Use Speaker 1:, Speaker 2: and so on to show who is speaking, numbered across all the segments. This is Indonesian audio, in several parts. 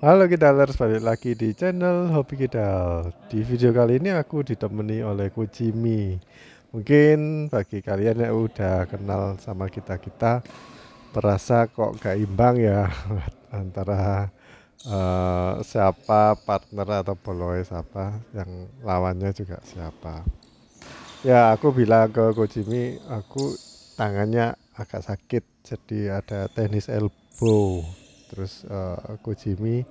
Speaker 1: Halo Kidalers, balik lagi di channel Hobi Kidal. Di video kali ini aku ditemani oleh Kojimi. Mungkin bagi kalian yang udah kenal sama kita-kita, merasa kok gak imbang ya antara siapa partner atau followers siapa, yang lawannya juga siapa. Ya aku bilang ke Kojimi, aku tangannya agak sakit, jadi ada tenis elbow. Terus Kojimi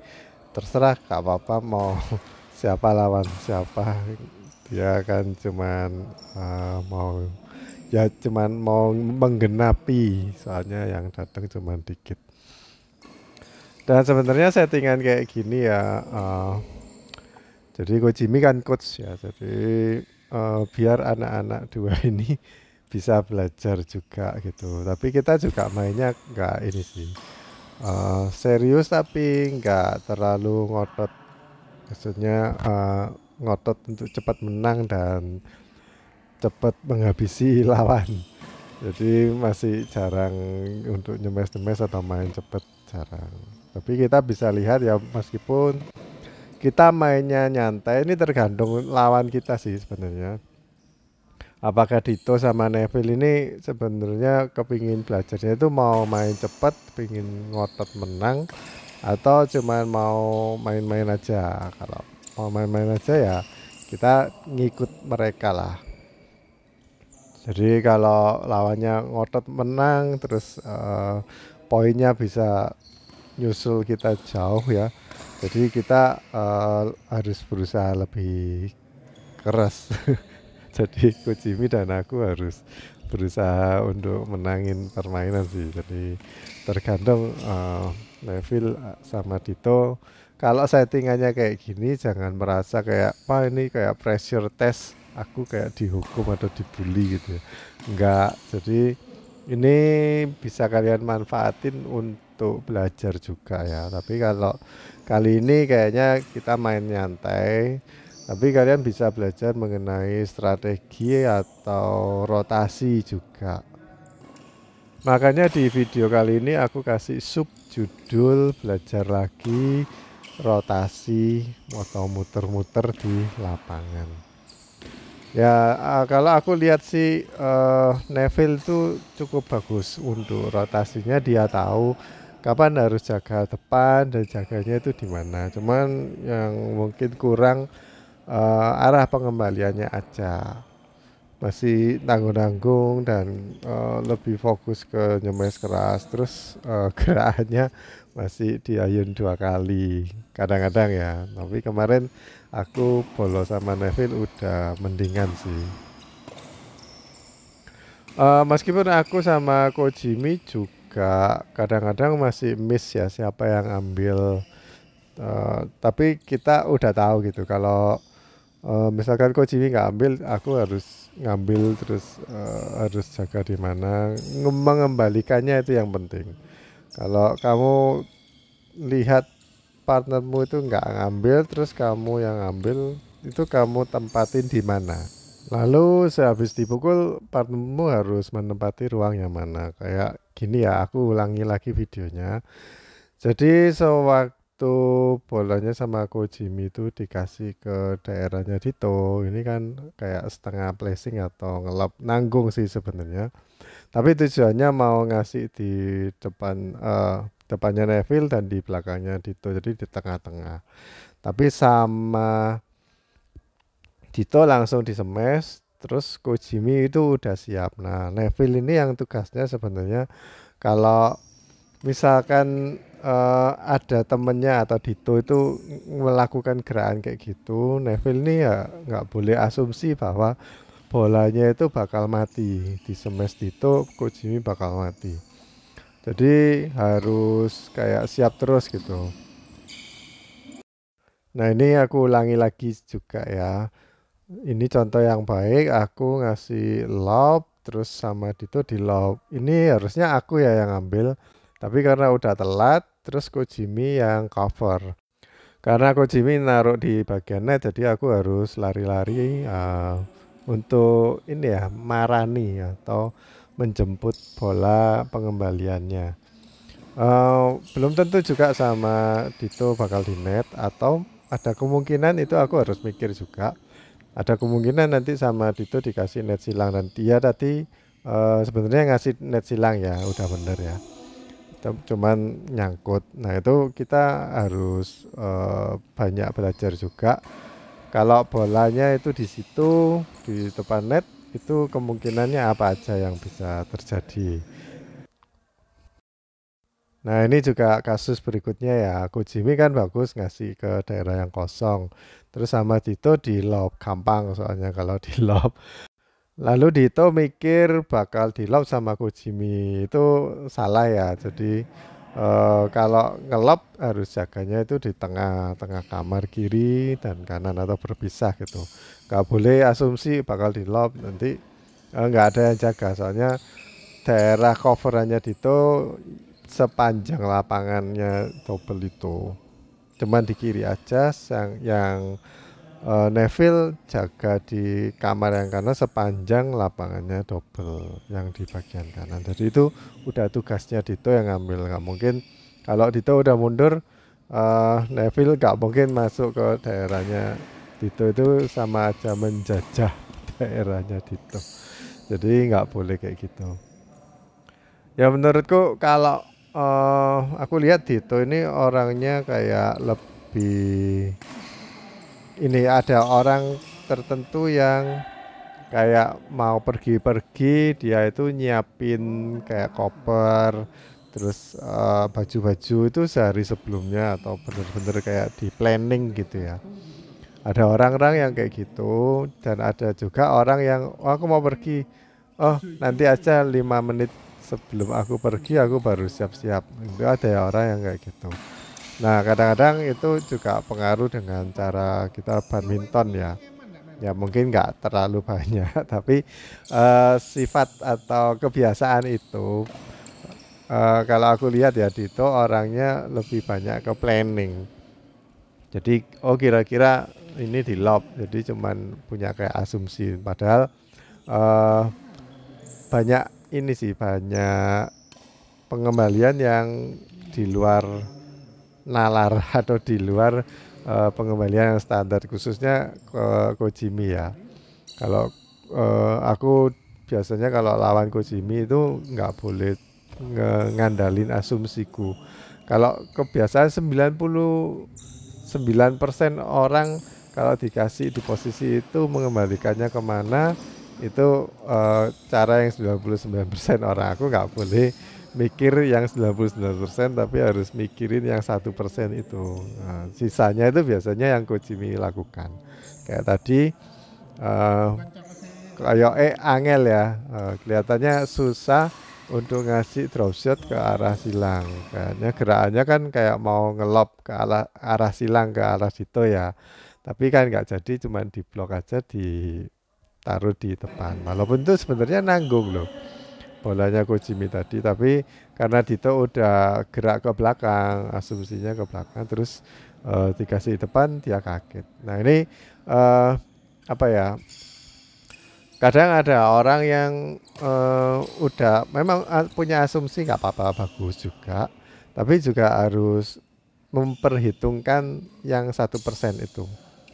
Speaker 1: terserah gak apa-apa mau siapa lawan siapa, dia kan cuman mau ya cuman mau menggenapi, soalnya yang datang cuman dikit. Dan sebenarnya settingan kayak gini ya, jadi Coach Jimmy kan coach ya, jadi biar anak-anak dua ini bisa belajar juga gitu, tapi kita juga mainnya nggak ini sih, serius tapi nggak terlalu ngotot. Maksudnya ngotot untuk cepat menang dan cepat menghabisi lawan. Jadi masih jarang untuk nyemes-nyemes atau main cepat, jarang. Tapi kita bisa lihat ya, meskipun kita mainnya nyantai, ini tergantung lawan kita sih sebenarnya. Apakah Dito sama Neville ini sebenarnya kepingin belajarnya itu mau main cepat, pingin ngotot menang, atau cuman mau main-main aja. Kalau mau main-main aja ya kita ngikut mereka lah. Jadi kalau lawannya ngotot menang, terus poinnya bisa nyusul kita jauh ya, jadi kita harus berusaha lebih keras. Jadi Kojimi dan aku harus berusaha untuk menangin permainan sih. Jadi tergantung Neville sama Dito. Kalau settingannya kayak gini, jangan merasa kayak wah ini kayak pressure test, aku kayak dihukum atau dibully gitu ya. Enggak. Jadi ini bisa kalian manfaatin untuk belajar juga ya. Tapi kalau kali ini kayaknya kita main nyantai, tapi kalian bisa belajar mengenai strategi atau rotasi juga. Makanya di video kali ini aku kasih subjudul belajar lagi rotasi atau muter-muter di lapangan. Ya kalau aku lihat sih Neville tuh cukup bagus untuk rotasinya, dia tahu kapan harus jaga depan dan jaganya itu di mana. Cuman yang mungkin kurang arah pengembaliannya aja, masih tanggung-tanggung dan lebih fokus ke nyemes keras, terus gerakannya masih diayun 2 kali kadang-kadang ya. Tapi kemarin aku bolos sama Neville udah mendingan sih. Meskipun aku sama Kojimi juga kadang-kadang masih miss ya siapa yang ambil, tapi kita udah tahu gitu kalau misalkan coach ini nggak ambil, aku harus ngambil, terus harus jaga di mana, mengembalikannya itu yang penting. Kalau kamu lihat partnermu itu nggak ngambil, terus kamu yang ngambil, itu kamu tempatin di mana. Lalu sehabis dipukul, partnermu harus menempati ruang yang mana. Kayak gini ya, aku ulangi lagi videonya. Jadi sewaktu bolanya sama Coach Jimmy itu dikasih ke daerahnya Dito, ini kan kayak setengah placing atau ngelap, nanggung sih sebenarnya. Tapi tujuannya mau ngasih di depan, depannya Neville dan di belakangnya Dito, jadi di tengah-tengah. Tapi sama Dito langsung disemes, terus Coach Jimmy itu udah siap. Nah, Neville ini yang tugasnya sebenarnya kalau misalkan ada temennya atau Dito itu melakukan gerakan kayak gitu, Neville ini ya nggak boleh asumsi bahwa bolanya itu bakal mati. Di smash Dito, Coach Jimmy bakal mati. Jadi harus kayak siap terus gitu. Nah ini aku ulangi lagi juga ya. Ini contoh yang baik, aku ngasih lob, terus sama Dito di lob. Ini harusnya aku ya yang ambil, tapi karena udah telat, terus Coach Jimmy yang cover. Karena Coach Jimmy naruh di bagian net, jadi aku harus lari-lari untuk ini ya, marani atau menjemput bola pengembaliannya. Belum tentu juga sama Dito bakal di net, atau ada kemungkinan itu aku harus mikir juga. Ada kemungkinan nanti sama Dito dikasih net silang, dan dia tadi sebenarnya ngasih net silang ya, udah bener ya. Cuman nyangkut. Nah itu kita harus banyak belajar juga. Kalau bolanya itu di situ di depan net, itu kemungkinannya apa aja yang bisa terjadi. Nah ini juga kasus berikutnya ya. Kojimi kan bagus ngasih ke daerah yang kosong. Terus sama Dito di lob, gampang soalnya kalau di lob. Lalu Dito mikir bakal di lob sama Kojimi, itu salah ya. Jadi kalau ngelob harus jaganya itu di tengah-tengah kamar kiri dan kanan atau berpisah gitu. Gak boleh asumsi bakal di lob, nanti nggak ada yang jaga. Soalnya daerah coverannya Dito sepanjang lapangannya double itu. Cuman di kiri aja yang Neville jaga di kamar yang kanan sepanjang lapangannya double yang di bagian kanan. Jadi itu udah tugasnya Dito yang ngambil. Nggak mungkin kalau Dito udah mundur, Neville nggak mungkin masuk ke daerahnya Dito, itu sama aja menjajah daerahnya Dito. Jadi nggak boleh kayak gitu. Ya menurutku kalau aku lihat Dito ini orangnya kayak lebih, ini ada orang tertentu yang kayak mau pergi-pergi dia itu nyiapin kayak koper, terus baju-baju itu sehari sebelumnya atau bener-bener kayak di planning gitu ya. Ada orang-orang yang kayak gitu, dan ada juga orang yang, oh, aku mau pergi, oh nanti aja 5 menit sebelum aku pergi aku baru siap-siap. Itu ada ya orang yang kayak gitu. Nah kadang-kadang itu juga pengaruh dengan cara kita badminton ya. Ya mungkin nggak terlalu banyak, tapi sifat atau kebiasaan itu, kalau aku lihat ya Dito orangnya lebih banyak ke planning. Jadi oh kira-kira ini di lob, jadi cuman punya kayak asumsi. Padahal eh, banyak ini sih, banyak pengembalian yang di luar nalar atau di luar pengembalian yang standar, khususnya ke Kojimi ya. Kalau aku biasanya kalau lawan Kojimi itu nggak boleh ngandalin asumsiku. Kalau kebiasaan 99% orang kalau dikasih di posisi itu mengembalikannya kemana, itu cara yang 99% orang. Aku nggak boleh mikir yang 99% tapi harus mikirin yang 1% itu. Nah, sisanya itu biasanya yang Kojimi lakukan. Kayak tadi kayak angel ya, kelihatannya susah untuk ngasih drop shot ke arah silang. Kayaknya gerakannya kan kayak mau ngelob ke arah silang, ke arah situ ya. Tapi kan nggak jadi, cuman diblok aja, ditaruh di depan. Walaupun itu sebenarnya nanggung loh bolanya Kojimi tadi, tapi karena Dito udah gerak ke belakang, asumsinya ke belakang, terus dikasih di depan dia kaget. Nah ini apa ya? Kadang ada orang yang udah memang punya asumsi nggak apa-apa, bagus juga, tapi juga harus memperhitungkan yang 1% itu.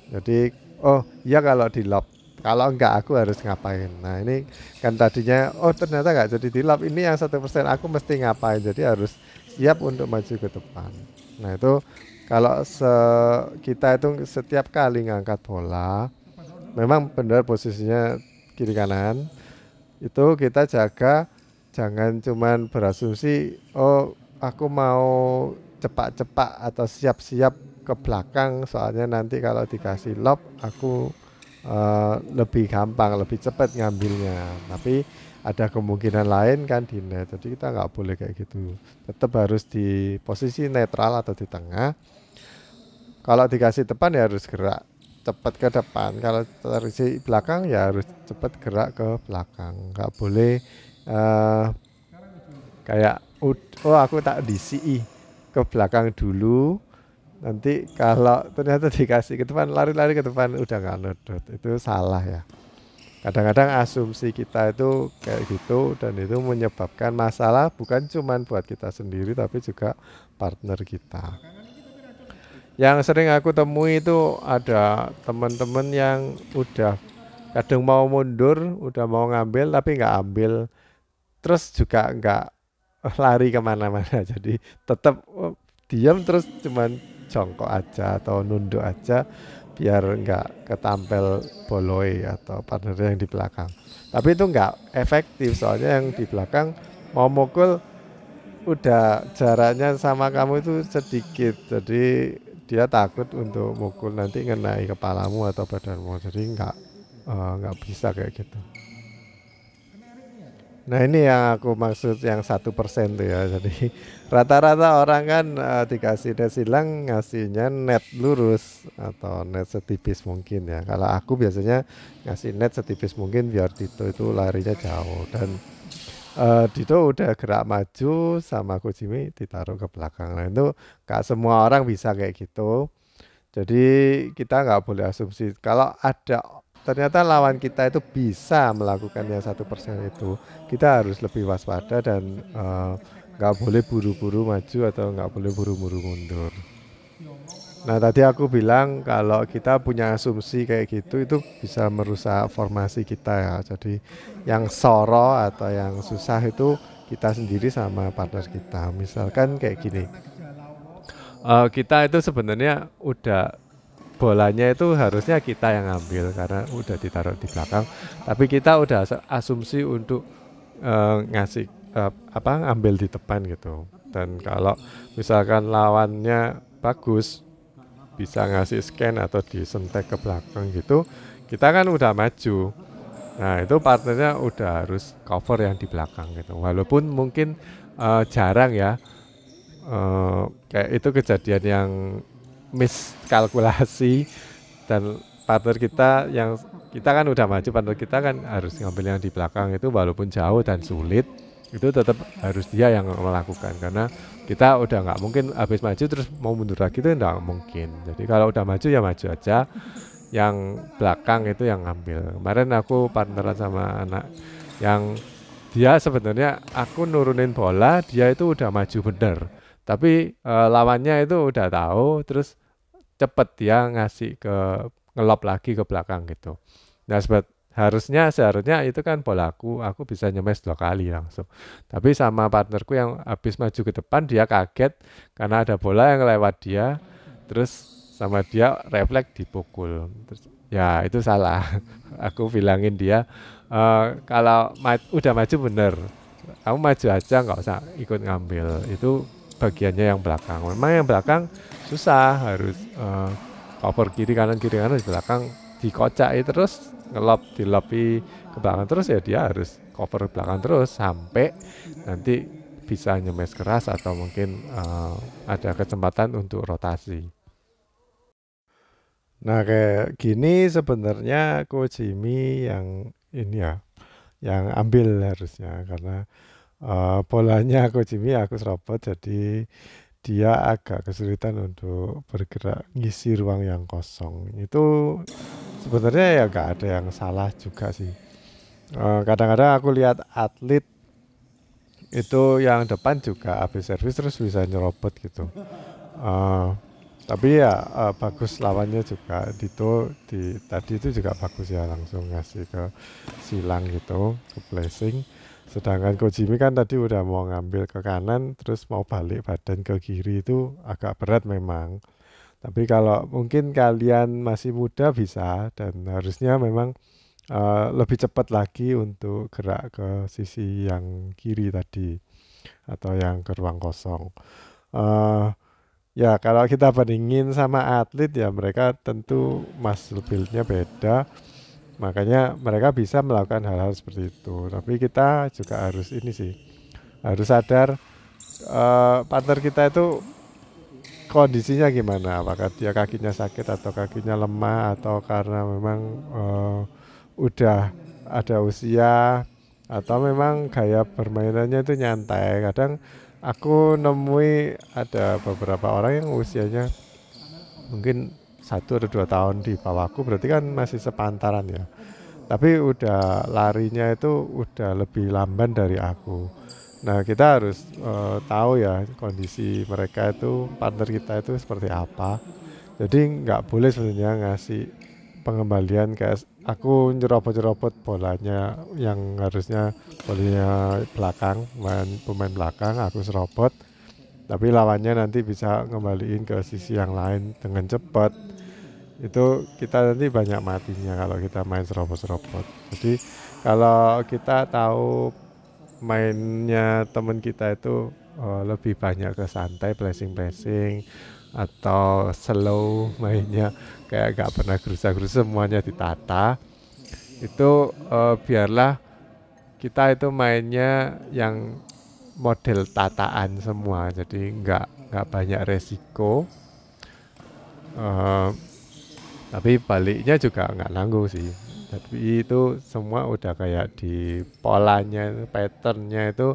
Speaker 1: Jadi oh ya kalau di lob, kalau enggak aku harus ngapain. Nah ini kan tadinya oh ternyata nggak jadi di lob, ini yang 1% aku mesti ngapain, jadi harus siap untuk maju ke depan. Nah itu kalau kita itu setiap kali ngangkat bola, memang benar posisinya kiri kanan, itu kita jaga jangan cuman berasumsi oh aku mau cepat-cepat atau siap-siap ke belakang, soalnya nanti kalau dikasih lob aku lebih gampang, lebih cepat ngambilnya. Tapi ada kemungkinan lain kan di net, jadi kita nggak boleh kayak gitu, tetap harus di posisi netral atau di tengah. Kalau dikasih depan ya harus gerak cepat ke depan, kalau terisi belakang ya harus cepat gerak ke belakang. Nggak boleh uh, kayak oh aku tak disi ke belakang dulu, nanti kalau ternyata dikasih ke depan lari-lari ke depan udah nggak nodot, itu salah ya. Kadang-kadang asumsi kita itu kayak gitu dan itu menyebabkan masalah bukan cuman buat kita sendiri tapi juga partner kita. Yang sering aku temui itu ada teman-teman yang udah kadang mau mundur, udah mau ngambil tapi nggak ambil, terus juga nggak lari kemana-mana. Jadi tetap diam terus cuman jongkok aja atau nunduk aja biar nggak ketampel boloi atau partner yang di belakang. Tapi itu nggak efektif soalnya yang di belakang mau mukul udah jaraknya sama kamu itu sedikit, jadi dia takut untuk mukul nanti ngenai kepalamu atau badanmu, jadi nggak bisa kayak gitu. Nah ini yang aku maksud yang 1% tuh ya. Jadi rata-rata orang kan dikasih net silang ngasihnya net lurus atau net setipis mungkin ya. Kalau aku biasanya ngasih net setipis mungkin biar Dito itu larinya jauh dan Dito udah gerak maju sama Kojimi ditaruh ke belakang. Nah itu gak semua orang bisa kayak gitu. Jadi kita nggak boleh asumsi kalau ada ternyata lawan kita itu bisa melakukan yang 1% itu, kita harus lebih waspada dan nggak boleh buru-buru maju atau nggak boleh buru-buru mundur. Nah tadi aku bilang kalau kita punya asumsi kayak gitu itu bisa merusak formasi kita ya. Jadi yang soro atau yang susah itu kita sendiri sama partner kita. Misalkan kayak gini, kita itu sebenarnya udah bolanya itu harusnya kita yang ambil karena udah ditaruh di belakang. Tapi kita udah asumsi untuk ngasih ambil di depan gitu. Dan kalau misalkan lawannya bagus bisa ngasih scan atau disentek ke belakang gitu, kita kan udah maju. Nah itu partnernya udah harus cover yang di belakang gitu. Walaupun mungkin jarang ya, kayak itu kejadian yang miskalkulasi dan partner kita yang kita kan udah maju, partner kita kan harus ngambil yang di belakang itu walaupun jauh dan sulit itu tetap harus dia yang melakukan karena kita udah nggak mungkin habis maju terus mau mundur lagi itu nggak mungkin. Jadi kalau udah maju ya maju aja, yang belakang itu yang ngambil. Kemarin aku partneran sama anak yang dia sebenarnya aku nurunin bola dia itu udah maju bener tapi lawannya itu udah tahu terus cepet dia ngasih ke ngelop lagi ke belakang gitu. Nah seharusnya itu kan bola aku bisa nyemes 2 kali langsung. Tapi sama partnerku yang habis maju ke depan dia kaget karena ada bola yang lewat dia, terus sama dia refleks dipukul. Terus, ya itu salah. Aku bilangin dia kalau udah maju bener, kamu maju aja nggak usah ikut ngambil. Itu bagiannya yang belakang. Memang yang belakang susah harus cover kiri kanan di belakang dikocai terus dilopi ke belakang terus ya dia harus cover belakang terus sampai nanti bisa nyemes keras atau mungkin ada kesempatan untuk rotasi. Nah kayak gini sebenarnya Coach Jimmy yang ini ya yang ambil harusnya karena bolanya Coach Jimmy aku serobot jadi dia agak kesulitan untuk bergerak ngisi ruang yang kosong. Itu sebenarnya ya nggak ada yang salah juga sih. Kadang-kadang aku lihat atlet itu yang depan juga habis servis terus bisa nyerobot gitu. Uh, tapi ya bagus lawannya juga tadi itu juga bagus ya langsung ngasih ke silang gitu ke blessing. Sedangkan Kojimi kan tadi udah mau ngambil ke kanan terus mau balik badan ke kiri itu agak berat memang. Tapi kalau mungkin kalian masih muda bisa dan harusnya memang lebih cepat lagi untuk gerak ke sisi yang kiri tadi atau yang ke ruang kosong. Uh, Ya kalau kita bandingin sama atlet ya mereka tentu muscle build-nya beda. Makanya mereka bisa melakukan hal-hal seperti itu. Tapi kita juga harus ini sih, harus sadar partner kita itu kondisinya gimana. Apakah dia kakinya sakit atau kakinya lemah atau karena memang udah ada usia atau memang gaya permainannya itu nyantai. Kadang aku nemui ada beberapa orang yang usianya mungkin 1 atau 2 tahun di bawahku berarti kan masih sepantaran ya. tapi udah larinya itu udah lebih lamban dari aku. Nah, kita harus tahu ya kondisi mereka itu, partner kita itu seperti apa. Jadi nggak boleh sebenarnya ngasih pengembalian kayak aku nyerobot-nyerobot bolanya yang harusnya bolanya belakang, pemain belakang, aku serobot. Tapi lawannya nanti bisa ngembaliin ke sisi yang lain dengan cepat. Itu kita nanti banyak matinya kalau kita main serobot-serobot. Jadi kalau kita tahu mainnya teman kita itu lebih banyak ke santai, placing-placing atau slow mainnya, kayak gak pernah gerusa-gerusa, semuanya ditata, itu biarlah kita itu mainnya yang model tataan semua, jadi nggak banyak resiko. eh, tapi baliknya juga nggak nanggung sih, tapi itu semua udah kayak di polanya, patternnya itu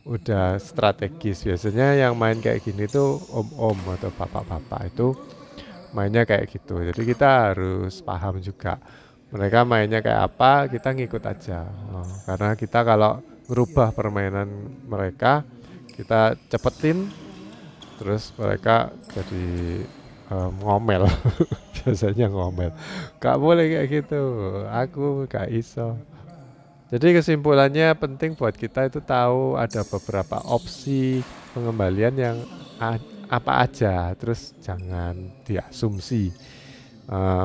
Speaker 1: udah strategis. Biasanya yang main kayak gini tuh om-om atau bapak-bapak itu mainnya kayak gitu. Jadi kita harus paham juga mereka mainnya kayak apa, kita ngikut aja. Karena kita kalau merubah permainan mereka, kita cepetin, terus mereka jadi ngomel. Biasanya ngomel, gak boleh kayak gitu, aku gak iso. Jadi kesimpulannya penting buat kita itu tahu ada beberapa opsi pengembalian yang apa aja, terus jangan diasumsi.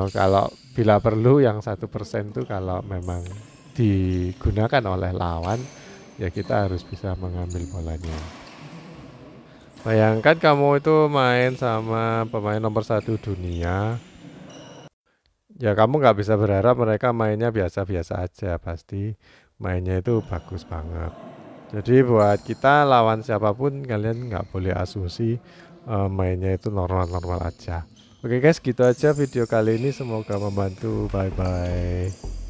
Speaker 1: Kalau bila perlu yang 1% itu kalau memang digunakan oleh lawan, ya kita harus bisa mengambil bolanya. Bayangkan kamu itu main sama pemain nomor 1 dunia, ya kamu nggak bisa berharap mereka mainnya biasa-biasa aja, pasti mainnya itu bagus banget. Jadi buat kita lawan siapapun kalian nggak boleh asumsi mainnya itu normal-normal aja. Oke guys, gitu aja video kali ini, semoga membantu. Bye bye.